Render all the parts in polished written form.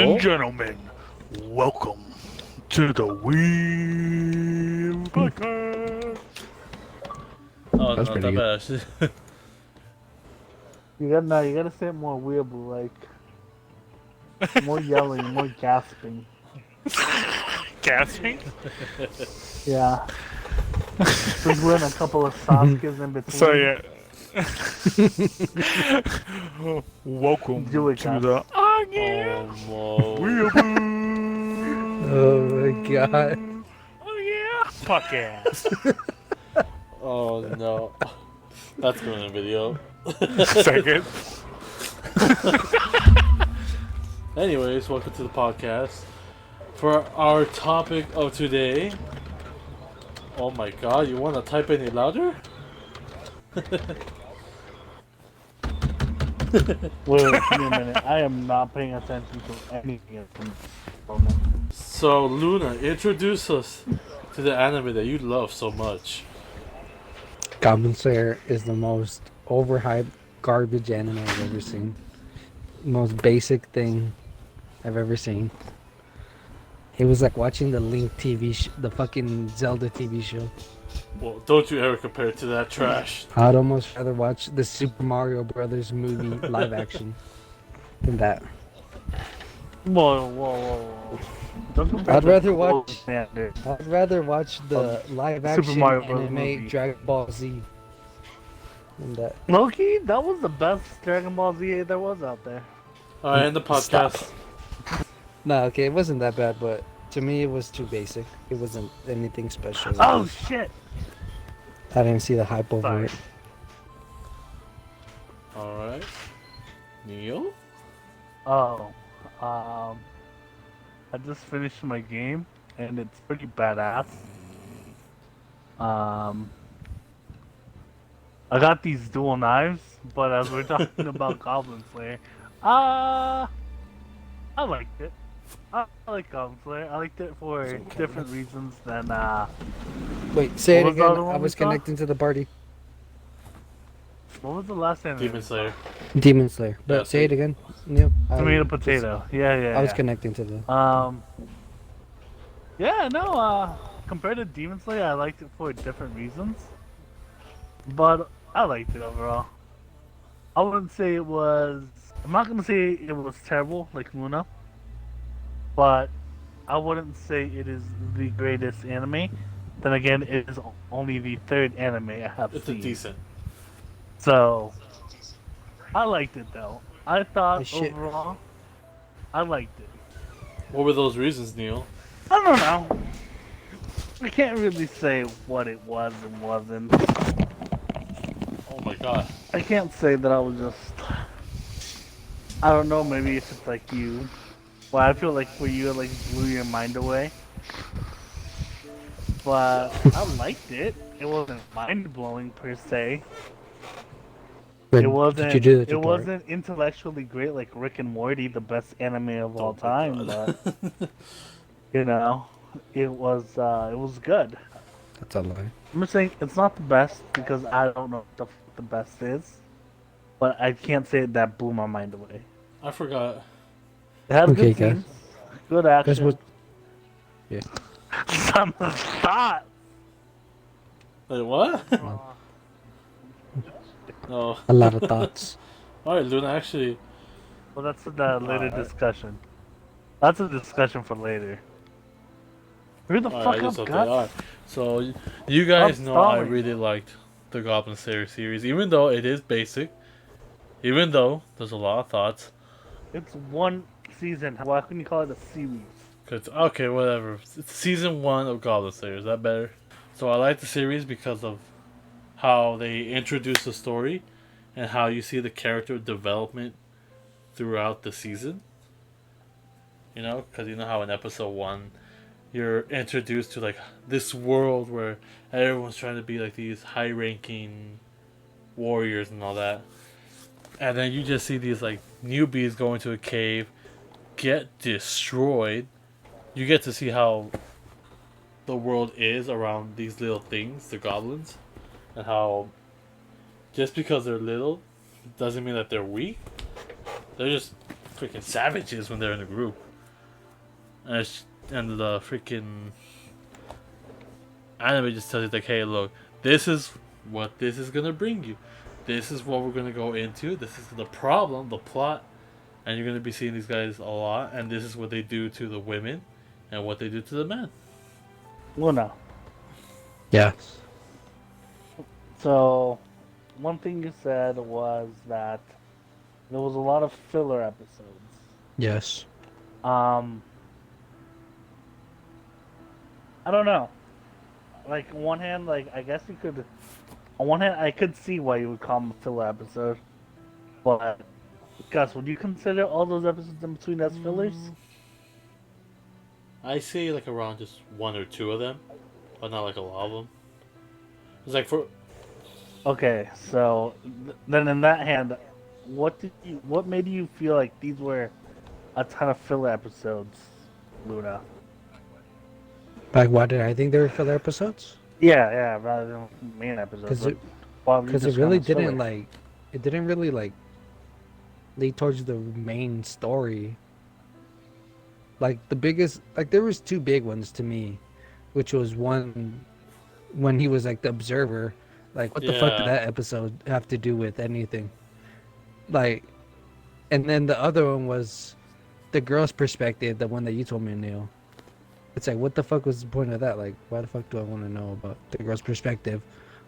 and gentlemen, welcome to the Wheel Podcast. Oh, That's not pretty that good. bad. You gotta say it more weird, like more yelling, more gasping. Gasping? Yeah. Sprinkle in a couple of Sasuke's in between. So yeah. Welcome Do it, to guys. the Oh yeah Oh, Oh my god. Oh yeah podcast. oh no. That's going in a video. Second. Anyways, welcome to the podcast. For our topic of today. Oh my god, you want to type any louder? Wait, give me a minute. I am not paying attention to anything at the moment. So, Luna, introduce us to the anime that you love so much. Goblin Slayer is the most overhyped garbage anime I've ever seen. Most basic thing I've ever seen. It was like watching the Link the fucking Zelda TV show. Well, don't you ever compare it to that trash. I'd almost rather watch the Super Mario Brothers movie live action than that. Whoa. Don't compare I'd the rather gold watch- standard. I'd rather watch the live Super action Mario Bros. anime movie. Dragon Ball Z than that. Loki, that was the best Dragon Ball Z there was out there. Alright, end the podcast. Stop. No, okay, it wasn't that bad, but to me it was too basic. It wasn't anything special. Oh shit! I didn't see the hype over Sorry. it. Alright. Neil? Oh, I just finished my game and it's pretty badass. I got these dual knives, but as we're talking about Goblin Slayer, I liked it. I like Goblin Slayer. I liked it for different reasons than Wait, say What it was the again. other one I we was saw? connecting to the party. what was the last anime? Demon Slayer. Demon Slayer. But Yeah, say it again. Neil. Tomato potato. Yeah. I was connecting to the. Compared to Demon Slayer, I liked it for different reasons. But I liked it overall. I wouldn't say it was. I'm not gonna say it was terrible like Luna, but I wouldn't say it is the greatest anime. Then again, it is only the third anime I have It's seen. a decent. So I liked it though. I thought shit. overall, I liked it. What were those reasons, Neil? I don't know. I can't really say what it was and wasn't. Oh my god. I can't say that I was just. I don't know. Maybe if it's like you. Well, I feel like for you, it like blew your mind away. But I liked it. It wasn't mind blowing per se. When It wasn't. Did you do the It tutorial? wasn't intellectually great like Rick and Morty, the best anime of all time. But you know, it was good. That's a lie. I'm just saying it's not the best because I don't know what the best is. But I can't say that blew my mind away. I forgot. It has Okay, good guys. scenes, good action. Guess what? Some thoughts. Wait, what? No. A lot of thoughts. Alright, Luna, actually. Well, that's the later Alright. discussion. That's a discussion for later. Hurry the Alright, fuck I guess up, okay, Gus. alright. So, you guys Stop know I stalling. really liked the Goblin Slayer series, even though it is basic. Even though there's a lot of thoughts. It's one season. Why couldn't you call it a series? Okay, whatever. It's season 1 of Goblin Slayer. Is that better? So I like the series because of how they introduce the story and how you see the character development throughout the season. You know, because you know how in episode 1 you're introduced to like this world where everyone's trying to be like these high-ranking warriors and all that. And then you just see these like newbies go into a cave, get destroyed. You get to see how the world is around these little things, the goblins, and how just because they're little doesn't mean that they're weak. They're just freaking savages when they're in a group. and the freaking anime just tells you like, hey, look, this is what this is gonna bring you. This is what we're gonna go into. This is the problem, the plot, and you're gonna be seeing these guys a lot. And this is what they do to the women, and what they do to the men. Luna. Yeah. So, one thing you said was that there was a lot of filler episodes. Yes. I don't know. Like, on one hand, like, I guess you could... On one hand, I could see why you would call them a filler episode. But, Gus, would you consider all those episodes in between as fillers? I say like around just one or two of them, but not like a lot of them. It's like for Okay, so, then in that hand, what made you feel like these were a ton of filler episodes, Luna? Like, why did I think they were filler episodes? Yeah, rather than main episodes. Because it really didn't like, it didn't really like lead towards the main story. Like the biggest, like there was two big ones to me, which was one when he was like the observer. Like, what the fuck did that episode have to do with anything? Like, and then the other one was the girl's perspective, the one that you told me, Neil. It's like, what the fuck was the point of that? Like, why the fuck do I want to know about the girl's perspective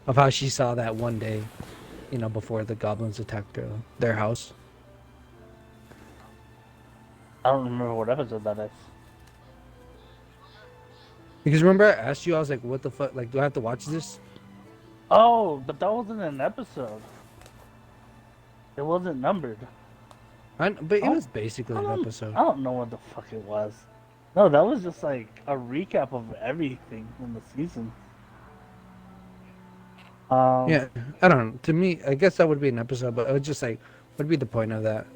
of how she saw that one day, you know, before the goblins attacked their house? I don't remember what episode that is. Because remember I asked you, I was like, what the fuck? Like, do I have to watch this? Oh, but that wasn't an episode. It wasn't numbered. But it was basically an episode. I don't know what the fuck it was. No, that was just like a recap of everything in the season. Yeah, I don't know. To me, I guess that would be an episode, but it was just like, what'd be the point of that?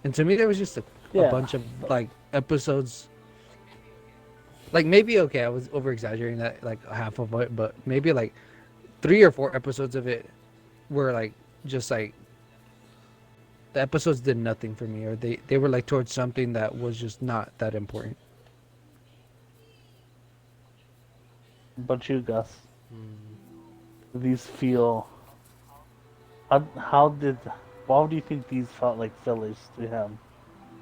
And to me, there was just a bunch of like episodes. Like maybe okay, I was over exaggerating that, like half of it, but maybe like 3 or 4 episodes of it were like just like the episodes did nothing for me, or they were like towards something that was just not that important. But you, Gus, these feel. How why do you think these felt like fillers to him?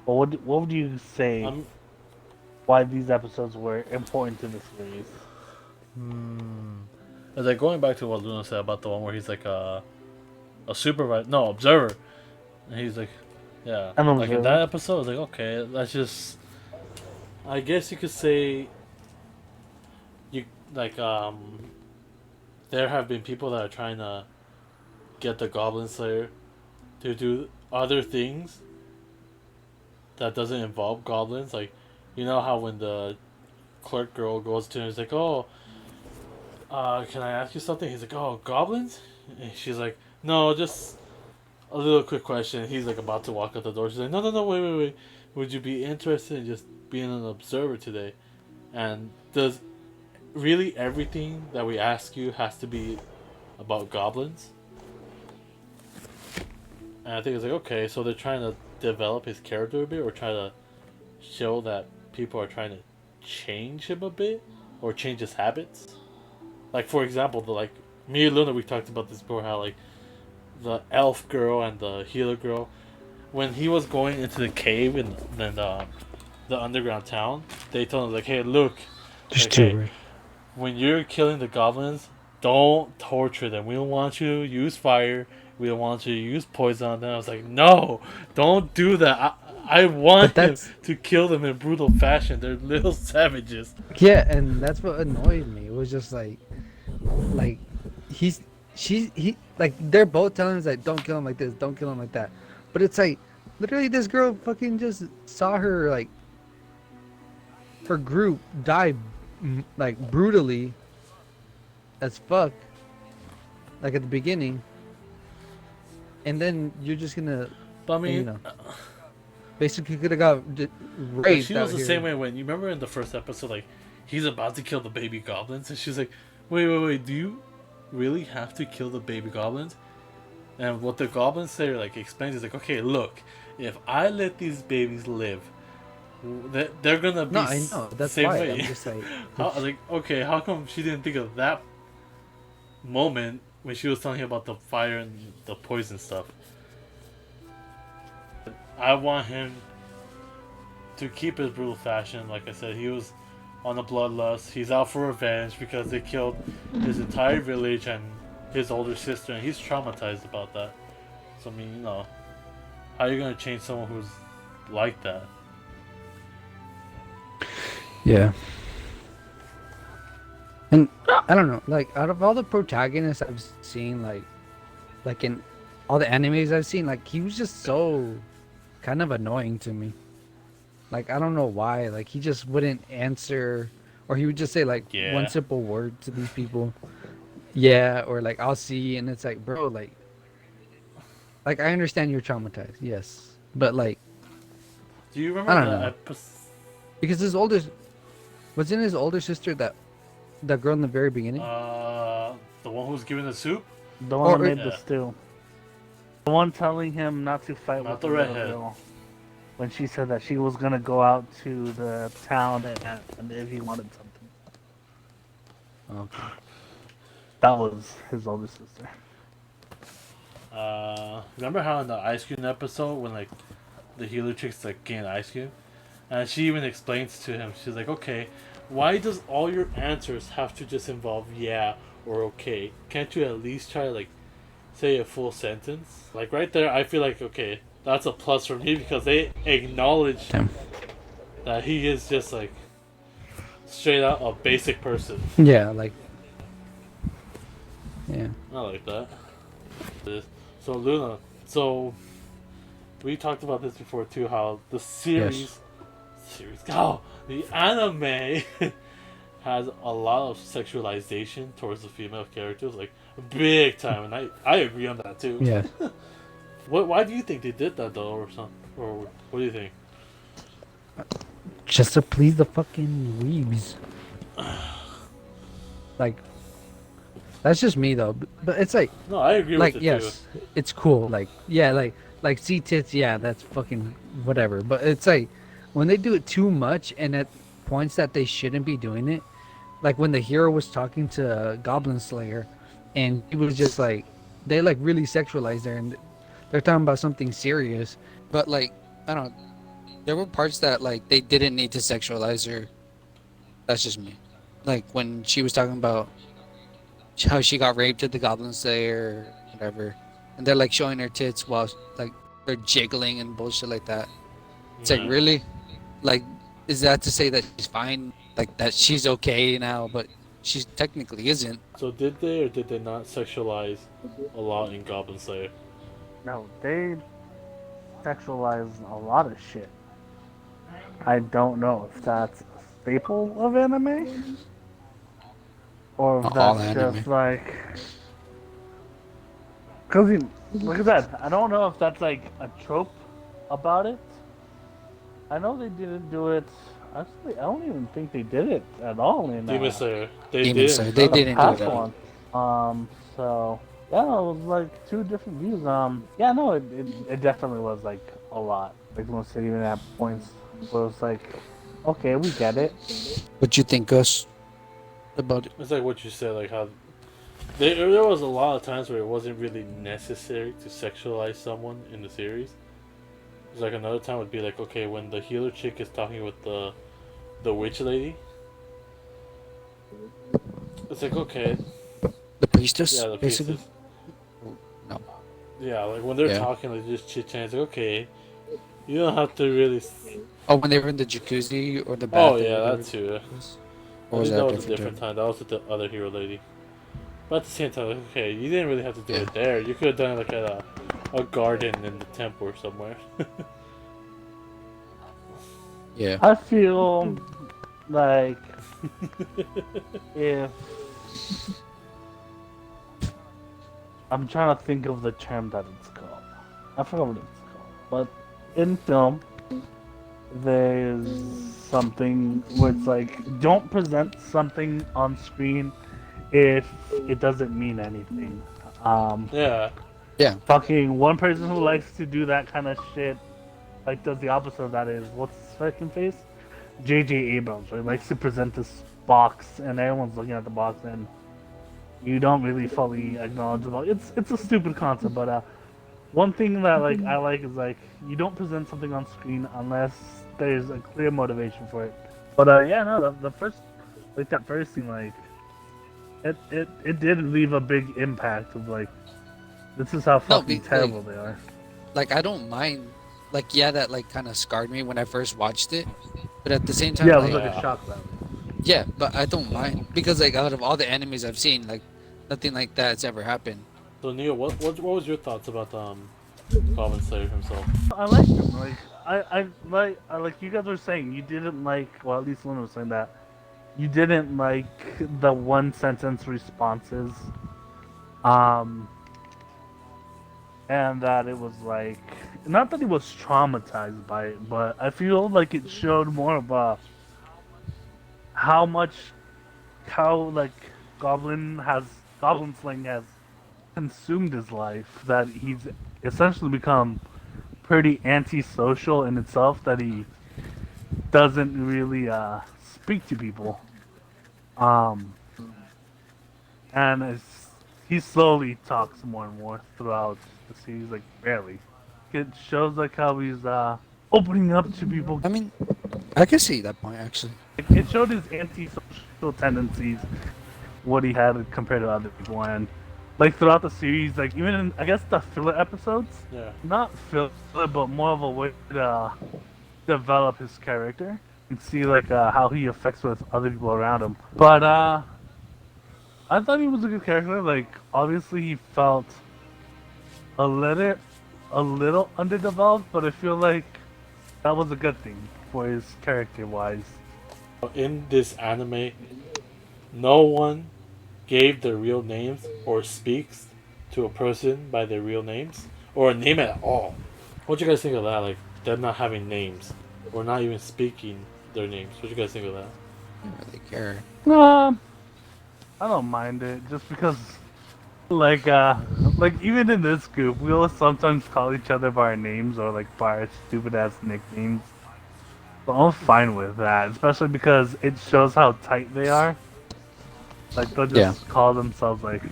Or what would you say why these episodes were important to the series? It's like going back to what Luna said about the one where he's like a supervisor, no, observer, and he's like, yeah, like in that episode, it's like, okay, that's just, I guess you could say, you like there have been people that are trying to get the Goblin Slayer to do other things that doesn't involve goblins. Like, you know how when the clerk girl goes to him, he's like, oh, can I ask you something? He's like, oh, goblins? And she's like, no, just a little quick question. He's like about to walk out the door. She's like, no, wait. Would you be interested in just being an observer today? And does really everything that we ask you has to be about goblins? And I think it's like, okay, so they're trying to develop his character a bit, or try to show that people are trying to change him a bit, or change his habits. Like, for example, me and Luna, we talked about this before, how like the elf girl and the healer girl, when he was going into the cave in the underground town, they told him like, hey, look, when you're killing the goblins, don't torture them. We don't want you to use fire. We don't want you to use poison on them. I was like, no, don't do that. I want him to kill them in brutal fashion. They're little savages. Yeah, and that's what annoyed me. It was just like they're both telling us like, don't kill him like this, don't kill him like that. But it's like, literally, this girl fucking just saw her like her group die like brutally as fuck, like at the beginning, and then you're just gonna, but I mean, you know, basically could have got raped. She was the same way when you remember in the first episode, like he's about to kill the baby goblins, and she's like, wait, do you really have to kill the baby goblins? And what the Goblin Slayer like explains is like, okay, look, if I let these babies live, They're gonna be No, I know. the That's same why. way. I'm just like, Okay, how come she didn't think of that moment when she was telling him about the fire and the poison stuff? I want him to keep his brutal fashion. Like I said, he was on a bloodlust. He's out for revenge because they killed his entire village and his older sister, and he's traumatized about that. So, I mean, you know, how are you gonna change someone who's like that? yeah. And I don't know, like out of all the protagonists I've seen, like in all the animes I've seen, like he was just so kind of annoying to me. Like I don't know why, like he just wouldn't answer, or he would just say like Yeah. one simple word to these people. Yeah, or like I'll see, and it's like, bro, like I understand you're traumatized, yes, but like Do you remember I don't that know. Because his older, wasn't his older sister that girl in the very beginning? The one who's giving the soup? The one Or- that made Yeah. the stew. The one telling him not to fight Not with the the little redhead. girl. When she said that she was gonna go out to the town and if he wanted something. Okay. That was his older sister. Remember how in the ice cream episode when like the healer chick's like getting ice cream, and she even explains to him, she's like, okay, why does all your answers have to just involve yeah or okay? Can't you at least try to like say a full sentence? Like right there, I feel like okay, that's a plus for me because they acknowledge Damn. that he is just like straight out a basic person. Yeah, like. Yeah. I like that. So Luna, so we talked about this before too. How the the anime has a lot of sexualization towards the female characters, like big time, and I agree on that too. Yeah. Why do you think they did that though, or something, or what do you think? Just to please the fucking weebs. Like, that's just me though. But it's like, No, I agree like with it yes, it's cool. Like yeah, like see tits. Yeah, that's fucking whatever. But it's like when they do it too much and at points that they shouldn't be doing it. Like when the hero was talking to Goblin Slayer, and he was just like, they like really sexualized her, and they're talking about something serious. But like, I don't know, there were parts that like they didn't need to sexualize her. That's just me. Like when she was talking about how she got raped at the Goblin Slayer, or whatever, and they're like showing her tits while like they're jiggling and bullshit like that. It's like Yeah. really, like, is that to say that she's fine, like that she's okay now, but she technically isn't. So did they or did they not sexualize a lot in Goblin Slayer? No, they sexualize a lot of shit. I don't know if that's a staple of anime or if Not all that's anime. just like. Because, like I said, I don't know if that's like a trope about it. I know they didn't do it. Actually, I don't even think they did it at all in Demon Slayer. They Demon did. Slayer, they the didn't do past it. one. So yeah, it was like two different views. Yeah, no, it definitely was like a lot. Like most even at points where it was like, okay, we get it. What you think, Gus, about it? It's like what you said, like how there was a lot of times where it wasn't really necessary to sexualize someone in the series. It's like another time would be like, okay, when the healer chick is talking with the witch lady. It's like, okay, The priestess, yeah, the basically. pieces. No. Yeah, like when they're Yeah. talking, like just chit chat. It's like, okay, you don't have to really. Oh, when they were in the jacuzzi or the bath. Oh or yeah, whatever that too. it was? I Or was think that that was a different time. That was with the other hero lady. But at the same time, like, okay, you didn't really have to do Yeah. it there. You could have done it like at a garden in the temple or somewhere. Yeah. I feel like if I'm trying to think of the term that it's called. I forgot what it's called. But in film, there's something where it's like, don't present something on screen if it doesn't mean anything. Yeah. Fucking one person who likes to do that kind of shit like does the opposite of that is what's his fucking face? J.J. Abrams, right? Likes to present this box, and everyone's looking at the box, and you don't really fully acknowledge the box. It's a stupid concept, but one thing that like I like is like you don't present something on screen unless there's a clear motivation for it. But yeah, no, the first like that first scene, like it did leave a big impact of like this is how fucking terrible they are. Like I don't mind. Like yeah, that like kind of scarred me when I first watched it, but at the same time, Yeah, it like, was like a shock value. yeah, but I don't mind because like out of all the animes I've seen, like nothing like that's ever happened. So Neil, what was your thoughts about Goblin Slayer himself? I liked him. Like like you guys were saying, you didn't like. Well, at least Luna was saying that you didn't like the one sentence responses, and that it was like not that he was traumatized by it, but I feel like it showed more of how like Goblin slaying has consumed his life, that he's essentially become pretty antisocial in itself, that he doesn't really speak to people, and he slowly talks more and more throughout the series, like barely. It shows like how he's opening up to people. I mean, I can see that point actually. It showed his antisocial tendencies, what he had compared to other people, and like throughout the series, like even in, I guess the filler episodes, Yeah. not filler, but more of a way to develop his character and see like how he affects with other people around him. But I thought he was a good character. Like obviously he felt a little underdeveloped, but I feel like that was a good thing for his character wise. In this anime, no one gave their real names or speaks to a person by their real names or a name at all. What do you guys think of that? Like them not having names or not even speaking their names. What do you guys think of that? I don't really care. I don't mind it just because like even in this group we'll sometimes call each other by our names or like by our stupid ass nicknames. So I'm fine with that, especially because it shows how tight they are. Like they'll just call themselves like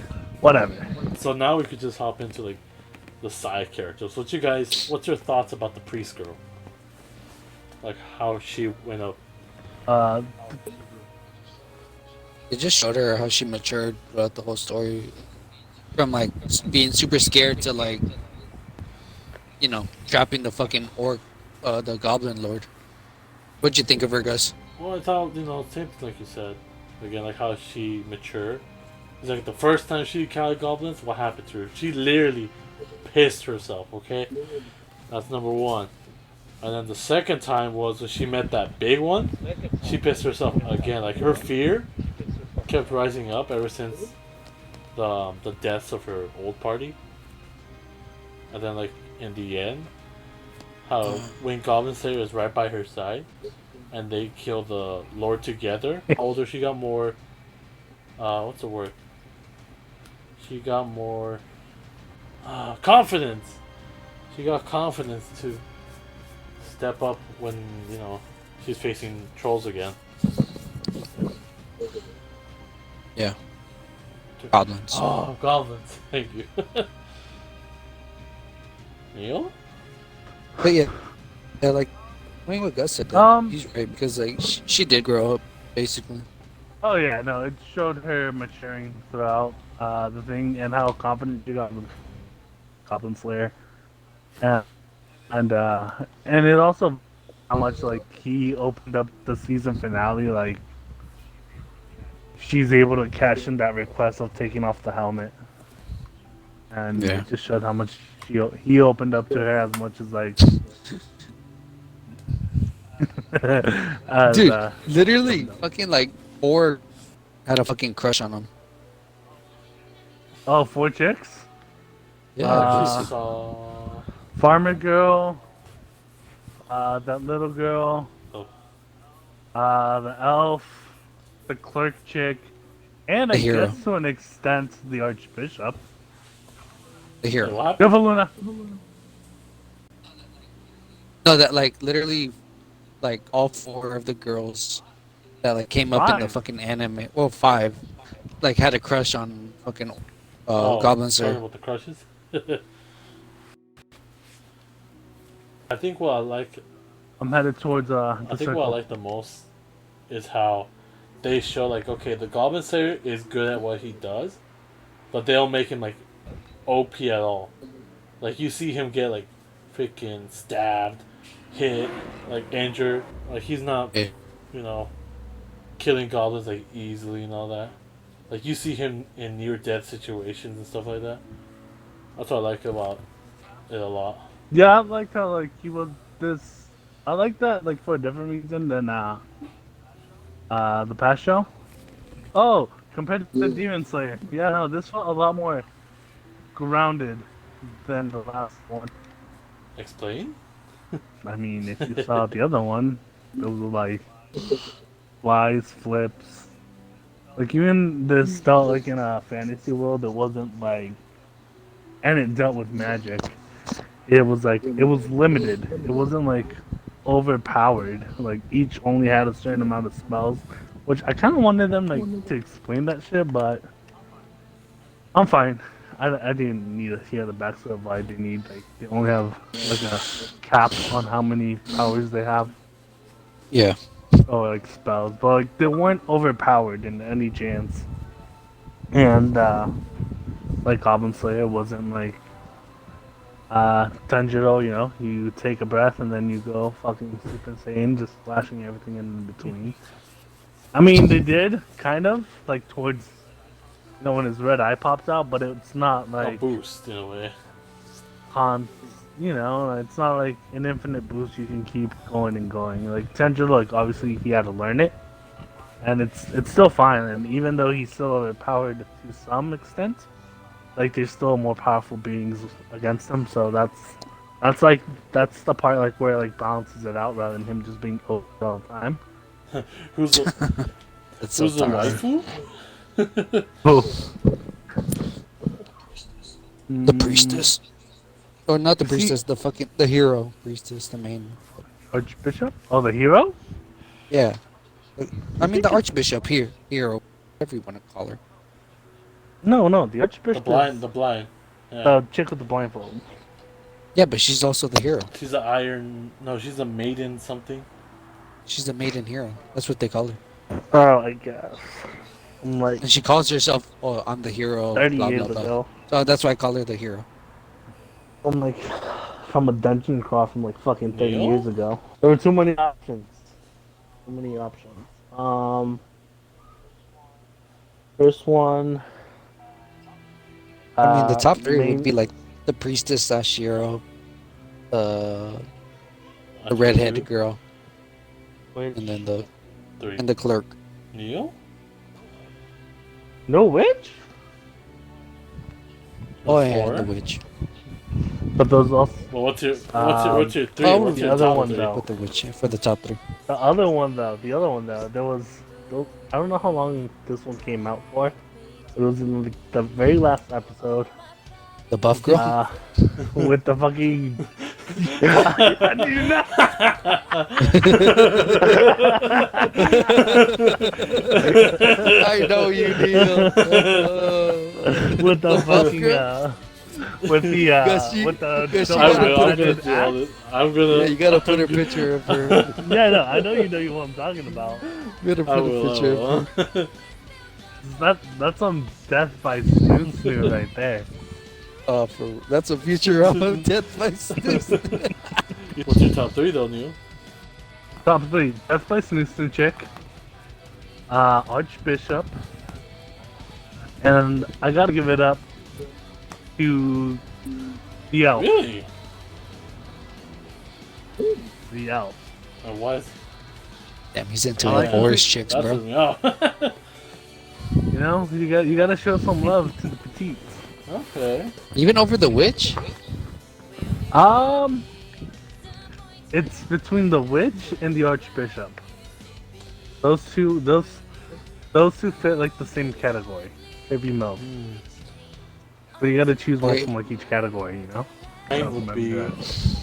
whatever. So now we could just hop into like the side characters. What's your thoughts about the priest girl? Like how she went up. It just showed her how she matured throughout the whole story, from like being super scared to like, you know, trapping the fucking orc, the Goblin Lord. What'd you think of her, Gus? Well, I thought, same thing like you said. Again, like how she matured. It's like the first time she encountered goblins, what happened to her? She literally pissed herself, okay? That's number one. And then the second time was when she met that big one, she pissed herself again. Like her fear kept rising up ever since the deaths of her old party. And then like in the end, how when Goblin Slayer is right by her side and they kill the Lord together, older she got more what's the word? She got more confidence. She got confidence to step up when, she's facing trolls again. Yeah. Goblins. Oh, goblins. Thank you. Neil? But yeah, like, I mean, what Gus said, he's right, because like she did grow up, basically. Oh yeah, no, it showed her maturing throughout the thing and how confident she got with Goblin Slayer, and it also how much like he opened up the season finale, like she's able to cash in that request of taking off the helmet, and it just showed how much he opened up to her as much as like. Dude, literally, fucking like 4 had a fucking crush on him. Oh, 4 chicks? Yeah. Farmer girl, that little girl, the elf, the clerk chick, and I guess to an extent the archbishop. The hero. Go for Luna. No, that like literally, like all four of the girls that like came up in the Five. fucking anime. Well, five, like had a crush on fucking Oh, Goblin talking Slayer. about the crushes. I think what I like. I'm headed towards I the think what I circle. like the most is how they show like, okay, the Goblin Slayer is good at what he does, but they don't make him like OP at all. Like you see him get like freaking stabbed, hit, like injured. Like he's not, Yeah. you know, killing goblins like easily and all that. Like you see him in near death situations and stuff like that. That's what I like about it a lot. Yeah, I liked how like he was this. I like that like for a different reason than the past show. Oh, compared to the Demon Slayer, yeah, no, this felt a lot more grounded than the last one. Explain? I mean, if you saw the other one, it was like flies, flips. Like even this felt like in a fantasy world. It wasn't like, and it dealt with magic. It was like it was limited. It wasn't like overpowered. Like each only had a certain amount of spells, which I kind of wanted them like to explain that shit, but I'm fine. I didn't need to hear the backstory of why they need like they only have like a cap on how many powers they have Yeah. or like spells, but like they weren't overpowered in any chance. And like Goblin Slayer wasn't like Tanjiro, you know, you take a breath and then you go fucking super insane, just flashing everything in between. I mean, they did kind of like towards, you know, when his red eye pops out, but it's not A like boost in a way. con, you know, it's not like an infinite boost. You can keep going and going. Like Tanjiro, like obviously he had to learn it, and it's still fine. And even though he's still overpowered to some extent, like there's still more powerful beings against him. So that's like that's the part like where it, like balances it out rather than him just being over all the time. Who's the That's so who's the toxic. waifu? Oh. The priestess. Or not the Is he- priestess, the hero priestess, the main. Archbishop? Oh, the hero? Yeah. I mean the archbishop hero, whatever you want to call her. No, the Archbishop. The blind. Yeah. The chick with the blindfold. Yeah, but she's also the hero. She's an iron. No, she's a maiden something. She's the maiden hero. That's what they call her. Oh, I guess. I'm like And she calls herself, "Oh, I'm the hero." 30 Blah years blah blah. ago. So that's why I call her the hero. I'm like from a dungeon crawl from like fucking 30 Neil? years ago. There were too many options. Too many options. First one. I mean, the top three main- would be like the priestess slash hero, the Actually, redheaded girl, Which, and then Three. the clerk. Neil? no witch? Oh yeah, Four? and the witch. But those also. Well, what's your three? oh, What's the your other top one, three? though. With the witch for the top three. The other one though, there was. I don't know how long this one came out for. It was in the very last episode. The buff girl. With the fucking. I do not. I know you, Neil. With the buff fucking. girl? With the. Guess you- With the. guess you I'm, gotta gonna, put I'm gonna do all this. I'm gonna. Yeah, you gotta put a picture of her. Yeah, no, I know you know what I'm talking about. You gotta I put a will. picture of her. That's some death by snoo right there. That's a future of Death by Snooze. What's your top three though, Neil? Top three: Death by Snoo chick, Archbishop, and I gotta give it up to the elf. Really? The elf. And why is Damn, he's into I like horse chicks, that's bro. me out? You know, you gotta show some love to the petites. Okay. Even over the witch? It's between the witch and the archbishop. Those two fit like the same category. If you know. But you gotta choose one Wait. from like each category, you know? Mine would be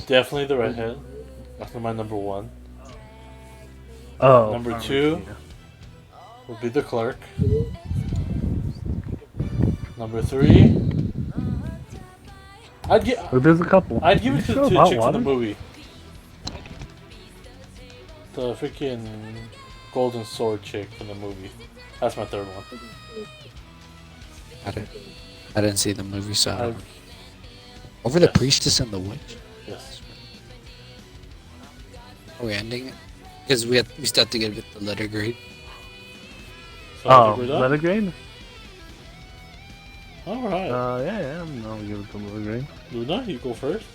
definitely the redhead. That's my number 1. Oh. Number Pharmacy, 2 yeah. would be The Clerk. Number 3, But there's a couple. I'd give You it to sure the about chick from the water? movie. The freaking golden sword chick from the movie. That's my third one. I didn't see the movie, so I don't I- know. Over the Yes. priestess and the witch. Yes. Are we ending it? Because we still have to give it the letter grade. So I Oh, think we're done. letter grade? Alright. Yeah, I'll give it the letter grade. Luna, you go first.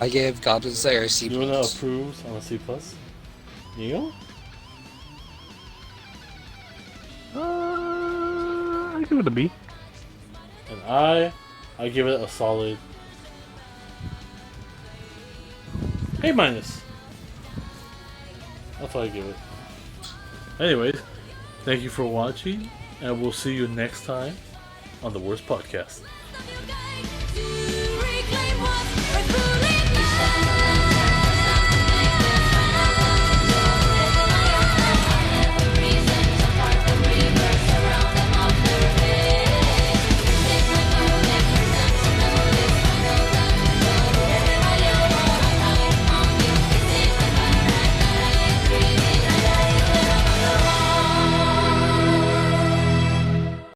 I gave Goblin Slayer a C+. Luna approves on a C+. Neil? I give it a B. And I give it a solid A minus. That's what I give it. Anyways, thank you for watching, and we'll see you next time on the Worst Podcast. To reclaim